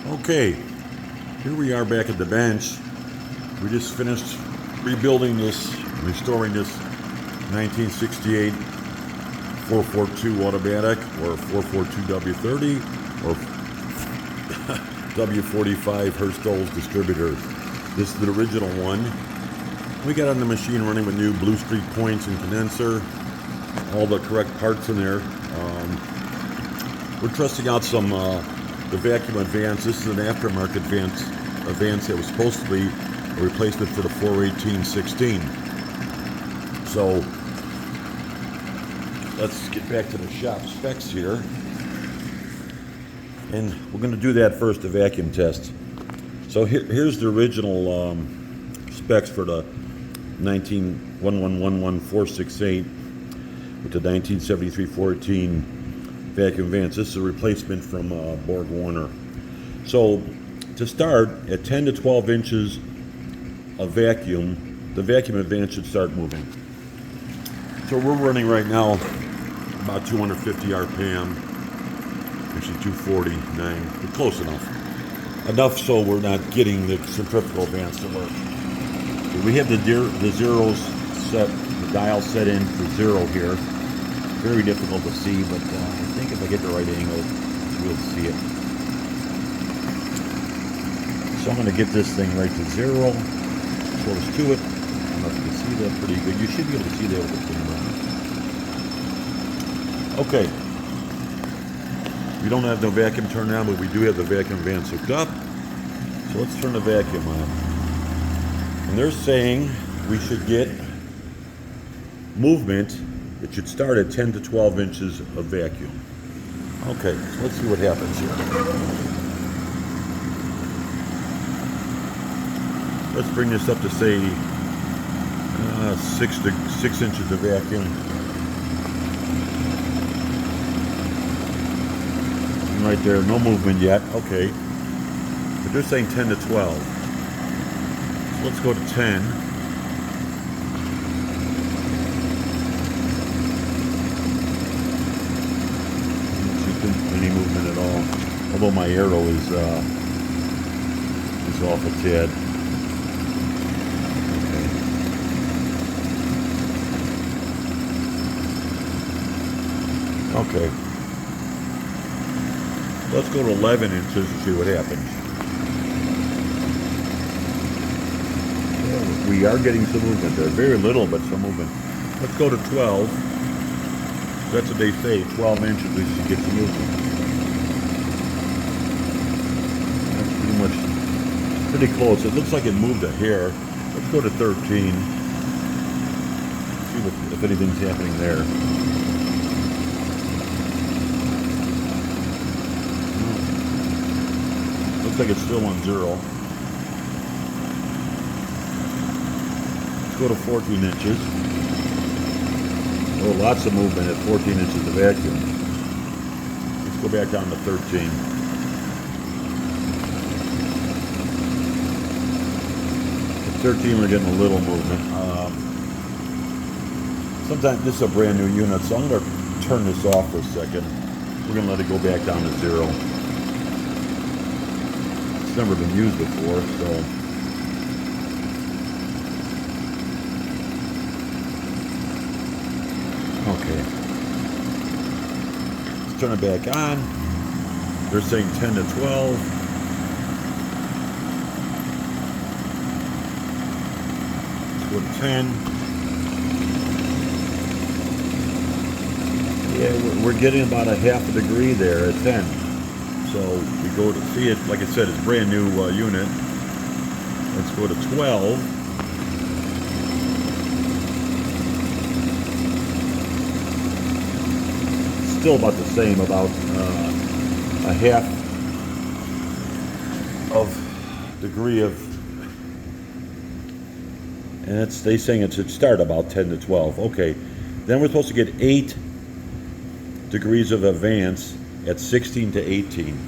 Okay, here we are back at the bench. We just finished rebuilding this, restoring this 1968 442 automatic or 442 W-30 or W-45 Hurst distributor. This is the original one. We got on the machine running with new Blue Streak points and condenser, all the correct parts in there. We're testing out some the vacuum advance. This is an aftermarket advance that was supposed to be a replacement for the 418-16. So let's get back to the shop specs here. And we're going to do that first, the vacuum test. So here's the original specs for the 1911468 with the 1973-14 vacuum advance. This is a replacement from Borg Warner. So to start, at 10 to 12 inches of vacuum, the vacuum advance should start moving. So we're running right now about 250 RPM, actually 249. We're close enough. Enough so we're not getting the centrifugal advance to work. So we have the zeros set, the dial set in for 0 here. Very difficult to see, but I think if I get the right angle, we'll see it. So I'm going to get this thing right to 0, close to it. I don't know if you can see that pretty good. You should be able to see that with the camera. Okay. We don't have the vacuum turned on, but we do have the vacuum advance hooked up. So let's turn the vacuum on. And they're saying we should get movement. It should start at 10 to 12 inches of vacuum. Okay, so let's see what happens here. Let's bring this up to say 6 inches of vacuum. And right there, no movement yet. Okay, but they're saying 10 to 12. So let's go to 10. Any movement at all, although my arrow is off a tad. Okay. Let's go to 11 inches and see what happens. Yeah, we are getting some movement there. Very little, but some movement. Let's go to 12. That's what they say, 12 inches we should get some movement. That's pretty close. It looks like it moved a hair. Let's go to 13. See if anything's happening there. Looks like it's still on 0. Let's go to 14 inches. Oh, lots of movement at 14 inches of vacuum. Let's go back down to 13. At 13, we're getting a little movement. Sometimes this is a brand new unit, so I'm going to turn this off for a second. We're going to let it go back down to 0. It's never been used before, so. Okay, let's turn it back on. They're saying 10 to 12. Let's go to 10. Yeah, we're getting about a half a degree there at 10. So we go to see it, like I said, it's a brand new unit. Let's go to 12. Still about the same, about a half of degree of, and they're saying it should start about 10 to 12. Okay, then we're supposed to get 8 degrees of advance at 16 to 18.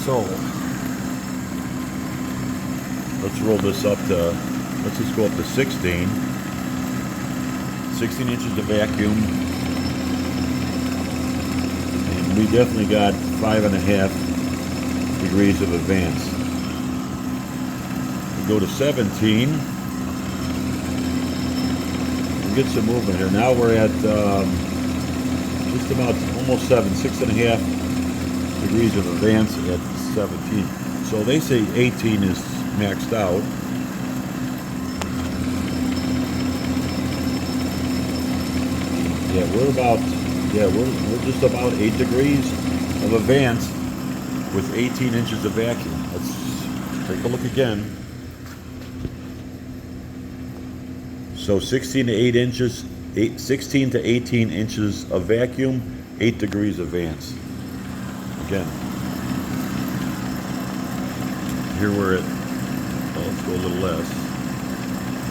So let's roll this up to, let's just go up to 16. 16 inches of vacuum. We definitely got 5.5 degrees of advance. We go to 17. We get some movement here. Now we're at just about almost 6.5 degrees of advance at 17. So they say 18 is maxed out. Yeah, we're just about 8 degrees of advance with 18 inches of vacuum. Let's take a look again. So 16 to 18 inches of vacuum, 8 degrees advance. Again, here we're at, well, let's go a little less.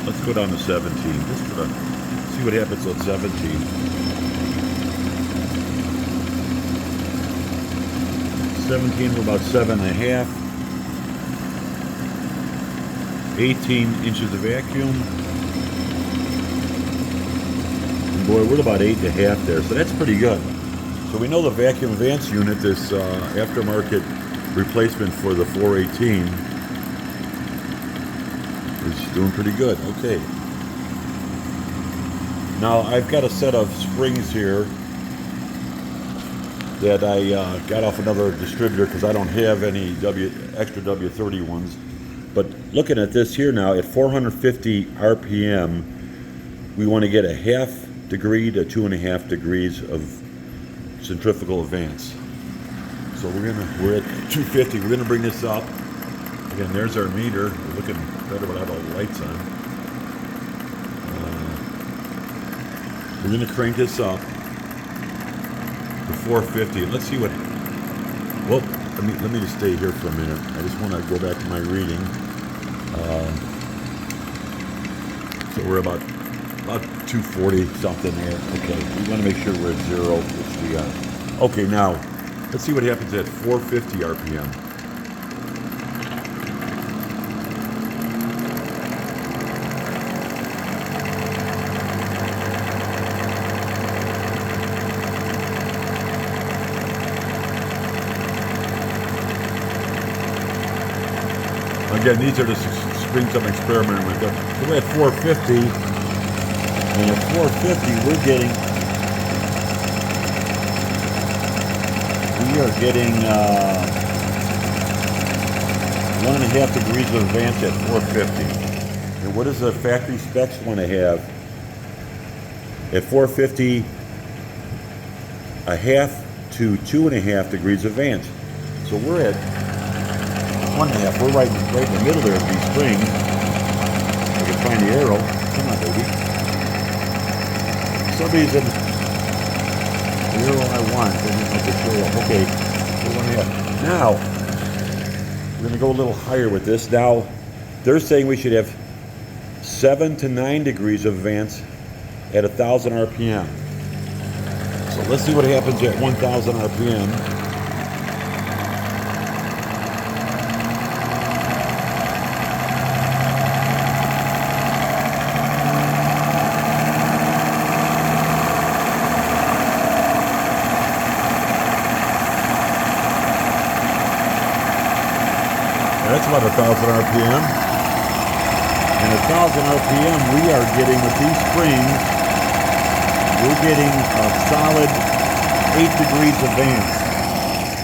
Let's go down to 17, just for the, see what happens at 17. 17, we're about 7.5. 18 inches of vacuum. And boy, we're about 8.5 there, so that's pretty good. So we know the vacuum advance unit, this aftermarket replacement for the 418, is doing pretty good. Okay. Now I've got a set of springs here that I got off another distributor because I don't have any extra W-30 ones. But looking at this here now, at 450 RPM, we want to get a 0.5 degree to 2.5 degrees of centrifugal advance. So we're at 250. We're gonna bring this up. Again, there's our meter. We're looking better without all the lights on. We're gonna crank this up to 450. Let's see what. Well, let me just stay here for a minute. I just want to go back to my reading. So we're about 240 something there. Okay, we want to make sure we're at 0, which we got. Okay, now let's see what happens at 450 RPM. Again, these are the springs I'm experimenting with. So we're at 450, and at 450 we are getting 1.5 degrees of advance at 450. And what does the factory specs want to have? At 450, 0.5 to 2.5 degrees of advance. So we're at 1.5. We're right in the middle there of these springs. I can find the arrow. Come on, baby. Somebody's in the arrow I want. Then you have to show up. Okay, we're 1.5. Now, we're going to go a little higher with this. Now, they're saying we should have 7 to 9 degrees of advance at 1,000 RPM. So let's see what happens at 1,000 RPM. That's about 1,000 RPM. And 1,000 RPM, we are getting, with these springs, we're getting a solid 8 degrees advance.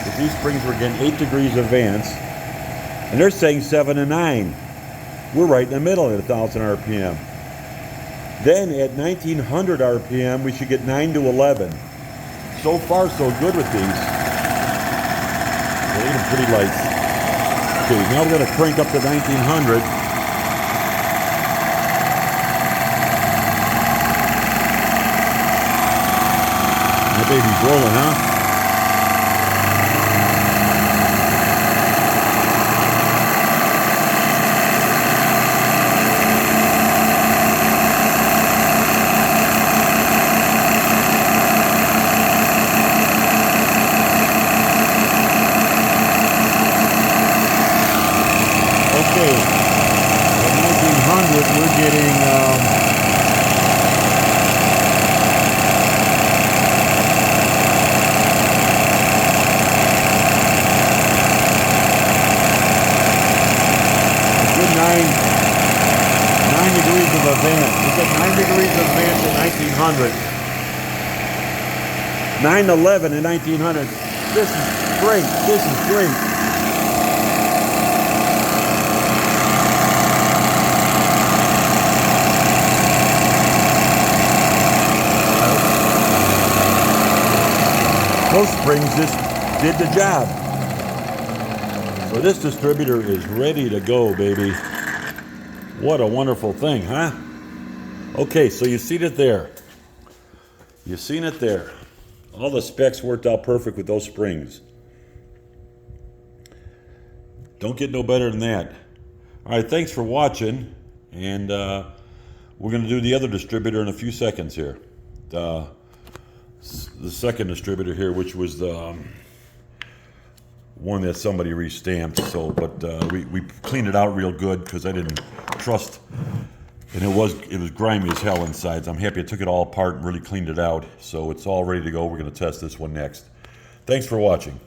With these springs, we're getting 8 degrees advance. And they're saying 7 to 9. We're right in the middle at 1,000 RPM. Then at 1,900 RPM, we should get 9 to 11. So far, so good with these. They're even pretty light. Okay, now we're going to crank up to 1,900. That baby's rolling, huh? Okay, at 1,900 we're getting 1900. 911 in 1900. This is great. This is great. Those springs just did the job. So this distributor is ready to go, baby. What a wonderful thing, huh? Okay, so you've seen it there. You've seen it there. All the specs worked out perfect with those springs. Don't get no better than that. All right, thanks for watching. And we're going to do the other distributor in a few seconds here. The second distributor here, which was the one that somebody restamped. So, but we cleaned it out real good because I didn't trust. And it was grimy as hell inside. So I'm happy I took it all apart and really cleaned it out. So it's all ready to go. We're going to test this one next. Thanks for watching.